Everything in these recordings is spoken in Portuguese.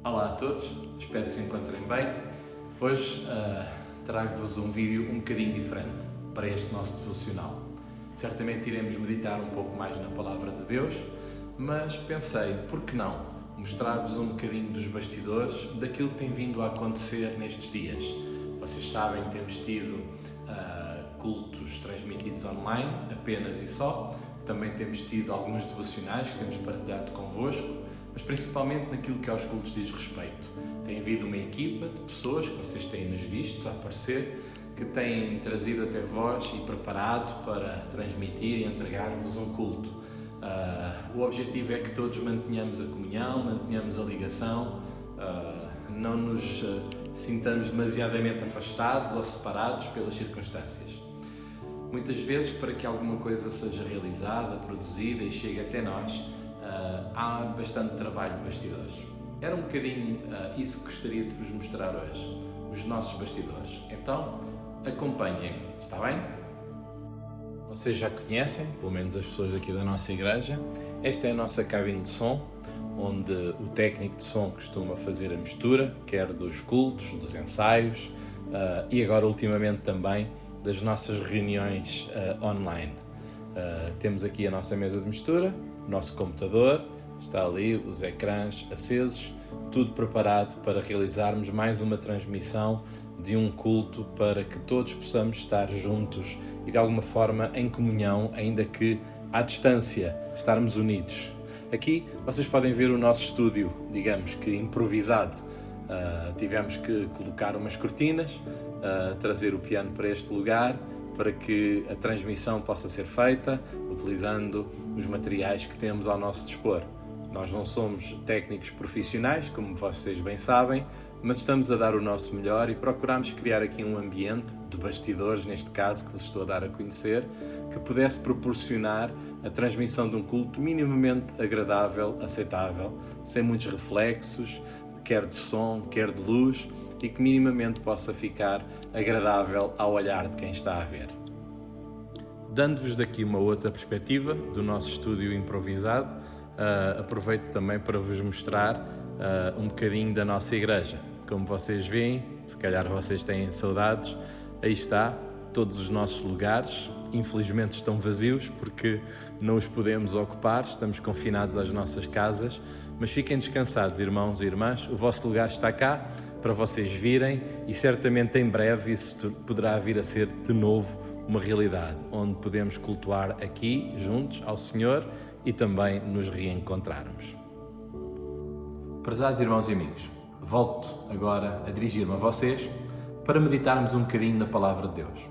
Olá a todos, espero que se encontrem bem. Hoje trago-vos um vídeo um bocadinho diferente para este nosso devocional. Certamente iremos meditar um pouco mais na Palavra de Deus, mas pensei, por que não mostrar-vos um bocadinho dos bastidores daquilo que tem vindo a acontecer nestes dias. Vocês sabem que temos tido cultos transmitidos online, apenas e só. Também temos tido alguns devocionais que temos partilhado convosco, mas principalmente naquilo que aos cultos diz respeito. Tem havido uma equipa de pessoas que vocês têm nos visto a aparecer, que têm trazido até vós e preparado para transmitir e entregar-vos um culto. O objetivo é que todos mantenhamos a comunhão, mantenhamos a ligação, não nos sintamos demasiadamente afastados ou separados pelas circunstâncias. Muitas vezes, para que alguma coisa seja realizada, produzida e chegue até nós, há bastante trabalho de bastidores. Era um bocadinho isso que gostaria de vos mostrar hoje, os nossos bastidores. Então, acompanhem-me, está bem? Vocês já conhecem, pelo menos as pessoas aqui da nossa igreja, esta é a nossa cabine de som, onde o técnico de som costuma fazer a mistura, quer dos cultos, dos ensaios e agora ultimamente também das nossas reuniões online. Temos aqui a nossa mesa de mistura, o nosso computador, está ali, os ecrãs acesos, tudo preparado para realizarmos mais uma transmissão de um culto para que todos possamos estar juntos e de alguma forma em comunhão, ainda que à distância, estarmos unidos. Aqui vocês podem ver o nosso estúdio, digamos que improvisado. Tivemos que colocar umas cortinas, trazer o piano para este lugar, para que a transmissão possa ser feita utilizando os materiais que temos ao nosso dispor. Nós não somos técnicos profissionais, como vocês bem sabem, mas estamos a dar o nosso melhor e procuramos criar aqui um ambiente de bastidores, neste caso, que vos estou a dar a conhecer, que pudesse proporcionar a transmissão de um culto minimamente agradável, aceitável, sem muitos reflexos, quer de som, quer de luz, e que minimamente possa ficar agradável ao olhar de quem está a ver. Dando-vos daqui uma outra perspectiva do nosso estúdio improvisado, aproveito também para vos mostrar um bocadinho da nossa igreja. Como vocês veem, se calhar vocês têm saudades, aí está, todos os nossos lugares, infelizmente estão vazios porque não os podemos ocupar, estamos confinados às nossas casas, mas fiquem descansados, irmãos e irmãs, o vosso lugar está cá para vocês virem e certamente em breve isso poderá vir a ser de novo uma realidade, onde podemos cultuar aqui juntos ao Senhor e também nos reencontrarmos. Prezados irmãos e amigos, volto agora a dirigir-me a vocês para meditarmos um bocadinho na Palavra de Deus.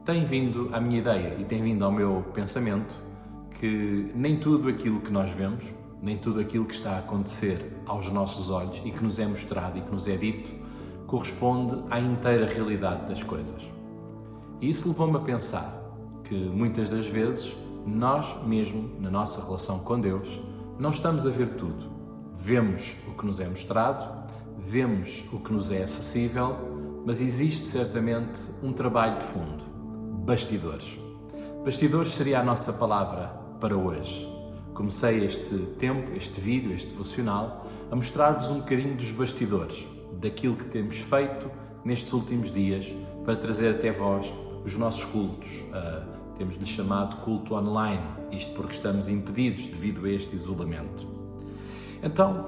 Tem vindo à minha ideia e tem vindo ao meu pensamento que nem tudo aquilo que nós vemos, nem tudo aquilo que está a acontecer aos nossos olhos e que nos é mostrado e que nos é dito, corresponde à inteira realidade das coisas. E isso levou-me a pensar que muitas das vezes nós mesmo, na nossa relação com Deus, não estamos a ver tudo. Vemos o que nos é mostrado, vemos o que nos é acessível, mas existe certamente um trabalho de fundo. Bastidores. Bastidores seria a nossa palavra para hoje. Comecei este tempo, este vídeo, este devocional, a mostrar-vos um bocadinho dos bastidores, daquilo que temos feito nestes últimos dias para trazer até vós os nossos cultos. Temos-lhe chamado culto online, isto porque estamos impedidos devido a este isolamento. Então,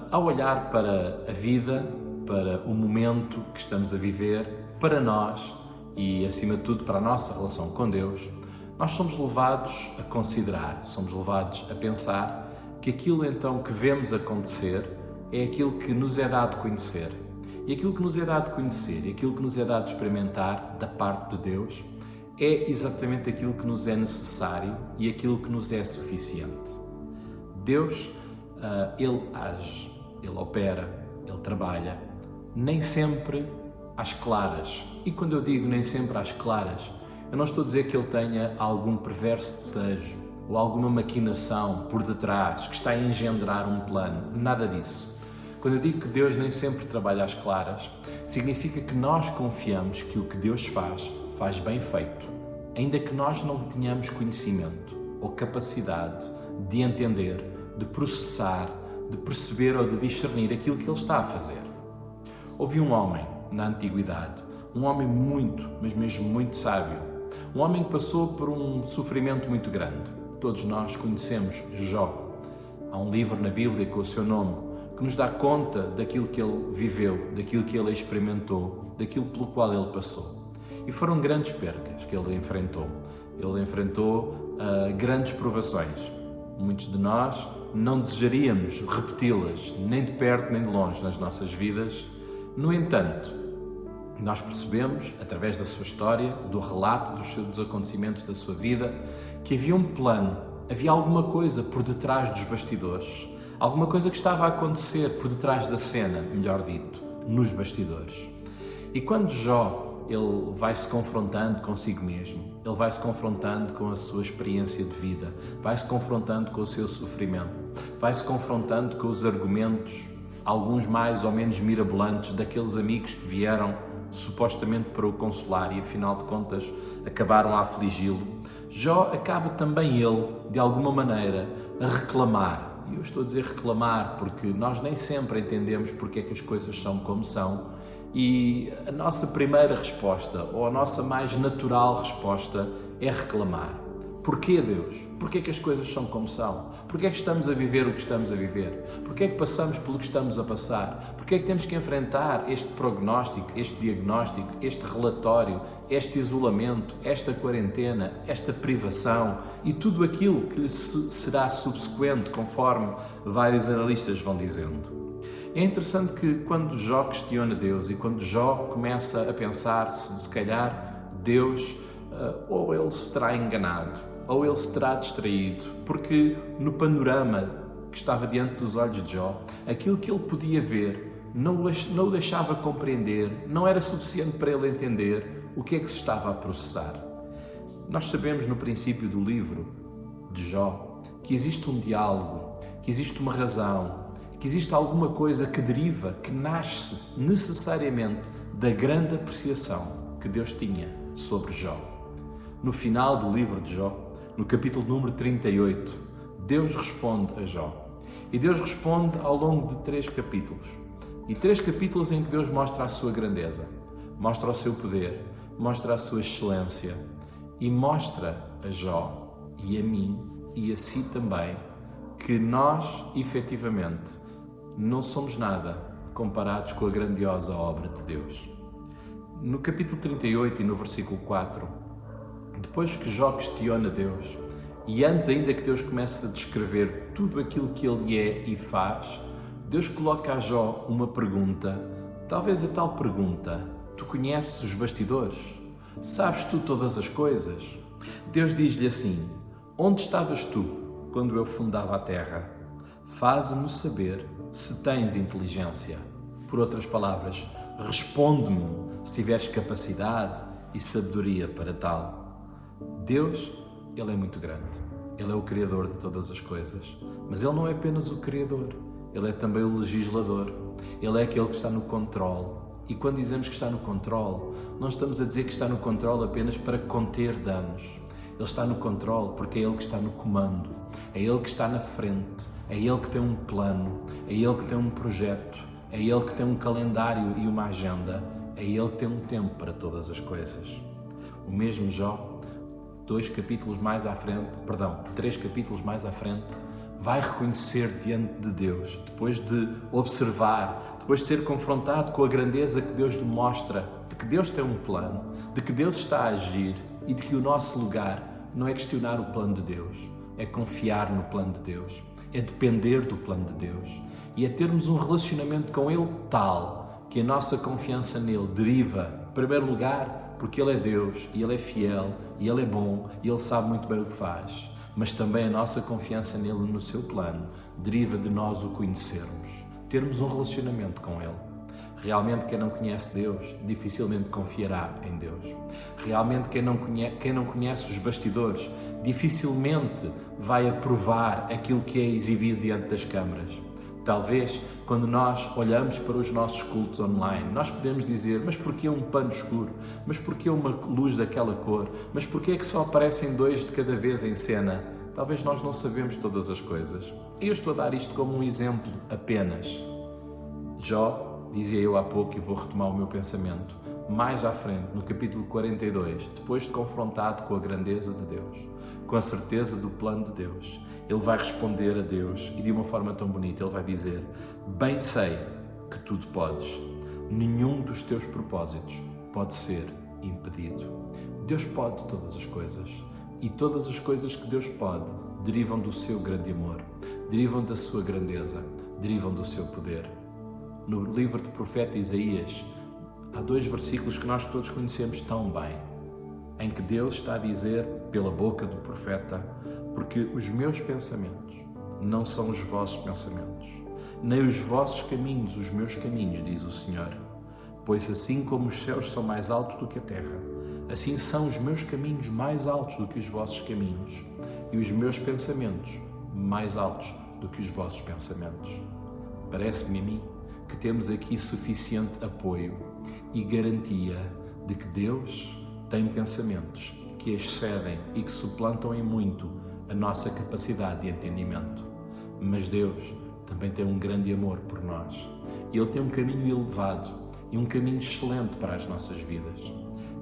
ao olhar para a vida, para o momento que estamos a viver, para nós e, acima de tudo, para a nossa relação com Deus, nós somos levados a considerar, somos levados a pensar que aquilo então que vemos acontecer é aquilo que nos é dado conhecer. E aquilo que nos é dado conhecer e aquilo que nos é dado experimentar da parte de Deus é exatamente aquilo que nos é necessário e aquilo que nos é suficiente. Deus, Ele age, Ele opera, Ele trabalha, nem sempre às claras. E quando eu digo nem sempre às claras, eu não estou a dizer que Ele tenha algum perverso desejo ou alguma maquinação por detrás que está a engendrar um plano, nada disso. Quando eu digo que Deus nem sempre trabalha às claras, significa que nós confiamos que o que Deus faz bem feito, ainda que nós não tenhamos conhecimento ou capacidade de entender, de processar, de perceber ou de discernir aquilo que ele está a fazer. Houve um homem na antiguidade, um homem muito, mas mesmo muito sábio, um homem que passou por um sofrimento muito grande. Todos nós conhecemos Jó. Há um livro na Bíblia com o seu nome que nos dá conta daquilo que ele viveu, daquilo que ele experimentou, daquilo pelo qual ele passou. E foram grandes percas que ele enfrentou. Ele enfrentou grandes provações. Muitos de nós não desejaríamos repeti-las, nem de perto nem de longe, nas nossas vidas. No entanto, nós percebemos, através da sua história, do relato dos acontecimentos da sua vida, que havia um plano, havia alguma coisa por detrás dos bastidores, alguma coisa que estava a acontecer por detrás da cena, melhor dito, nos bastidores. E quando Jó, ele vai se confrontando consigo mesmo, ele vai se confrontando com a sua experiência de vida, vai se confrontando com o seu sofrimento, vai se confrontando com os argumentos, alguns mais ou menos mirabolantes, daqueles amigos que vieram supostamente para o consolar e afinal de contas acabaram a afligi-lo. Jó acaba também ele, de alguma maneira, a reclamar. E eu estou a dizer reclamar porque nós nem sempre entendemos porque é que as coisas são como são, e a nossa primeira resposta, ou a nossa mais natural resposta, é reclamar. Porquê, Deus? Porquê que as coisas são como são? Porquê que estamos a viver o que estamos a viver? Porquê que passamos pelo que estamos a passar? Porquê que temos que enfrentar este prognóstico, este diagnóstico, este relatório, este isolamento, esta quarentena, esta privação e tudo aquilo que lhe será subsequente, conforme vários analistas vão dizendo? É interessante que quando Jó questiona Deus e quando Jó começa a pensar se calhar Deus ou ele se terá enganado, ou ele se terá distraído, porque no panorama que estava diante dos olhos de Jó, aquilo que ele podia ver não o deixava compreender, não era suficiente para ele entender o que é que se estava a processar. Nós sabemos no princípio do livro de Jó que existe um diálogo, que existe uma razão, que existe alguma coisa que deriva, que nasce necessariamente da grande apreciação que Deus tinha sobre Jó. No final do livro de Jó, no capítulo número 38, Deus responde a Jó. E Deus responde ao longo de 3 capítulos. E 3 capítulos em que Deus mostra a sua grandeza, mostra o seu poder, mostra a sua excelência e mostra a Jó e a mim e a si também que nós, efetivamente, não somos nada comparados com a grandiosa obra de Deus. No capítulo 38 e no versículo 4, depois que Jó questiona Deus, e antes ainda que Deus comece a descrever tudo aquilo que ele é e faz, Deus coloca a Jó uma pergunta, talvez a tal pergunta: tu conheces os bastidores? Sabes tu todas as coisas? Deus diz-lhe assim: onde estavas tu quando eu fundava a terra? Faze-me saber se tens inteligência. Por outras palavras, responde-me se tiveres capacidade e sabedoria para tal. Deus, Ele é muito grande. Ele é o Criador de todas as coisas. Mas Ele não é apenas o Criador. Ele é também o legislador. Ele é aquele que está no controle. E quando dizemos que está no controle, não estamos a dizer que está no controle apenas para conter danos. Ele está no controle porque é Ele que está no comando. É Ele que está na frente. É Ele que tem um plano. É Ele que tem um projeto. É Ele que tem um calendário e uma agenda. É Ele que tem um tempo para todas as coisas. O mesmo Jó, 3 capítulos mais à frente, vai reconhecer diante de Deus, depois de observar, depois de ser confrontado com a grandeza que Deus lhe mostra, de que Deus tem um plano, de que Deus está a agir e de que o nosso lugar não é questionar o plano de Deus, é confiar no plano de Deus, é depender do plano de Deus e é termos um relacionamento com Ele tal que a nossa confiança nele deriva, em primeiro lugar, porque Ele é Deus e Ele é fiel e Ele é bom e Ele sabe muito bem o que faz, mas também a nossa confiança nele, no seu plano, deriva de nós o conhecermos, termos um relacionamento com Ele. Realmente quem não conhece Deus dificilmente confiará em Deus. Realmente quem não conhece os bastidores dificilmente vai aprovar aquilo que é exibido diante das câmaras. Talvez, quando nós olhamos para os nossos cultos online, nós podemos dizer: mas porquê um pano escuro? Mas porquê uma luz daquela cor? Mas porquê é que só aparecem 2 de cada vez em cena? Talvez nós não sabemos todas as coisas. Eu estou a dar isto como um exemplo apenas. Jó, dizia eu há pouco, e vou retomar o meu pensamento, mais à frente, no capítulo 42, depois de confrontado com a grandeza de Deus, com a certeza do plano de Deus, ele vai responder a Deus e de uma forma tão bonita, ele vai dizer: bem sei que tudo podes, nenhum dos teus propósitos pode ser impedido. Deus pode todas as coisas, e todas as coisas que Deus pode derivam do seu grande amor, derivam da sua grandeza, derivam do seu poder. No livro do profeta Isaías, há 2 versículos que nós todos conhecemos tão bem, em que Deus está a dizer pela boca do profeta: porque os meus pensamentos não são os vossos pensamentos, nem os vossos caminhos os meus caminhos, diz o Senhor. Pois assim como os céus são mais altos do que a terra, assim são os meus caminhos mais altos do que os vossos caminhos, e os meus pensamentos mais altos do que os vossos pensamentos. Parece-me a mim que temos aqui suficiente apoio e garantia de que Deus tem pensamentos que excedem e que suplantam em muito a nossa capacidade de entendimento. Mas Deus também tem um grande amor por nós. Ele tem um caminho elevado e um caminho excelente para as nossas vidas.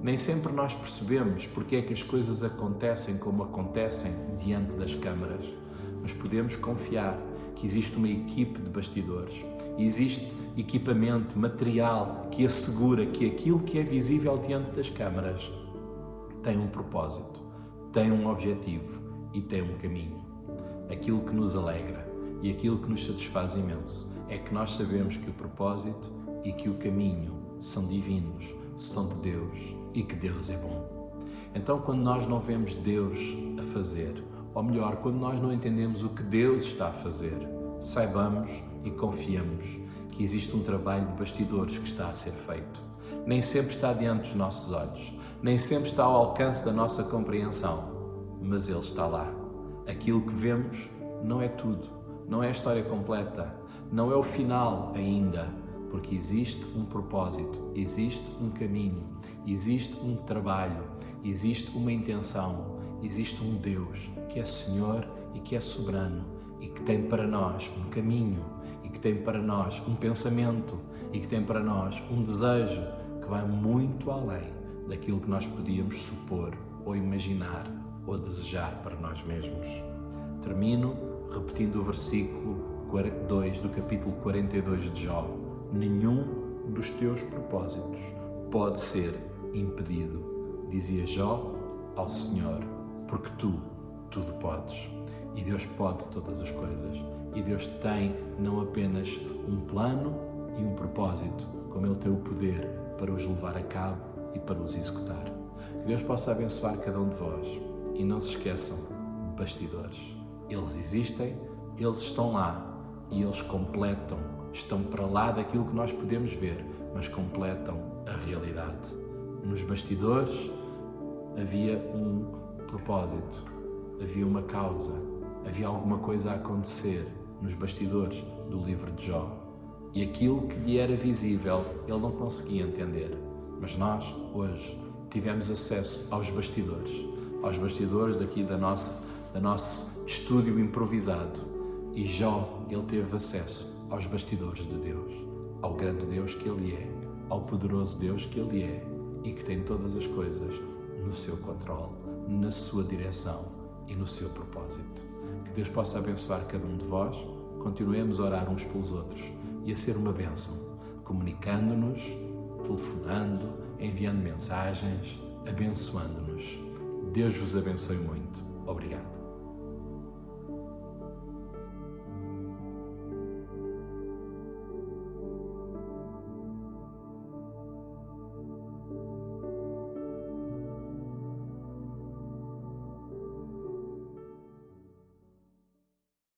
Nem sempre nós percebemos porque é que as coisas acontecem como acontecem diante das câmaras, mas podemos confiar que existe uma equipe de bastidores, existe equipamento, material que assegura que aquilo que é visível diante das câmaras tem um propósito, tem um objetivo e tem um caminho. Aquilo que nos alegra e aquilo que nos satisfaz imenso é que nós sabemos que o propósito e que o caminho são divinos, são de Deus e que Deus é bom. Então, quando nós não vemos Deus a fazer, ou melhor, quando nós não entendemos o que Deus está a fazer, saibamos e confiamos que existe um trabalho de bastidores que está a ser feito. Nem sempre está diante dos nossos olhos, nem sempre está ao alcance da nossa compreensão, mas Ele está lá. Aquilo que vemos não é tudo, não é a história completa, não é o final ainda, porque existe um propósito, existe um caminho, existe um trabalho, existe uma intenção, existe um Deus que é Senhor e que é soberano e que tem para nós um caminho e que tem para nós um pensamento e que tem para nós um desejo que vai muito além daquilo que nós podíamos supor ou imaginar ou desejar para nós mesmos. Termino repetindo o versículo 2 do capítulo 42 de Jó. Nenhum dos teus propósitos pode ser impedido, dizia Jó ao Senhor, porque tu tudo podes. E Deus pode todas as coisas. E Deus tem não apenas um plano e um propósito, como Ele tem o poder para os levar a cabo e para os executar. Que Deus possa abençoar cada um de vós. E não se esqueçam, bastidores. Eles existem, eles estão lá e eles completam, estão para lá daquilo que nós podemos ver, mas completam a realidade. Nos bastidores havia um propósito, havia uma causa, havia alguma coisa a acontecer nos bastidores do livro de Jó. E aquilo que lhe era visível, ele não conseguia entender. Mas nós, hoje, tivemos acesso aos bastidores daqui do nosso estúdio improvisado. E Jó, ele teve acesso aos bastidores de Deus, ao grande Deus que Ele é, ao poderoso Deus que Ele é e que tem todas as coisas no seu controle, na sua direção e no seu propósito. Que Deus possa abençoar cada um de vós, continuemos a orar uns pelos outros e a ser uma bênção, comunicando-nos, telefonando, enviando mensagens, abençoando-nos. Deus vos abençoe muito. Obrigado.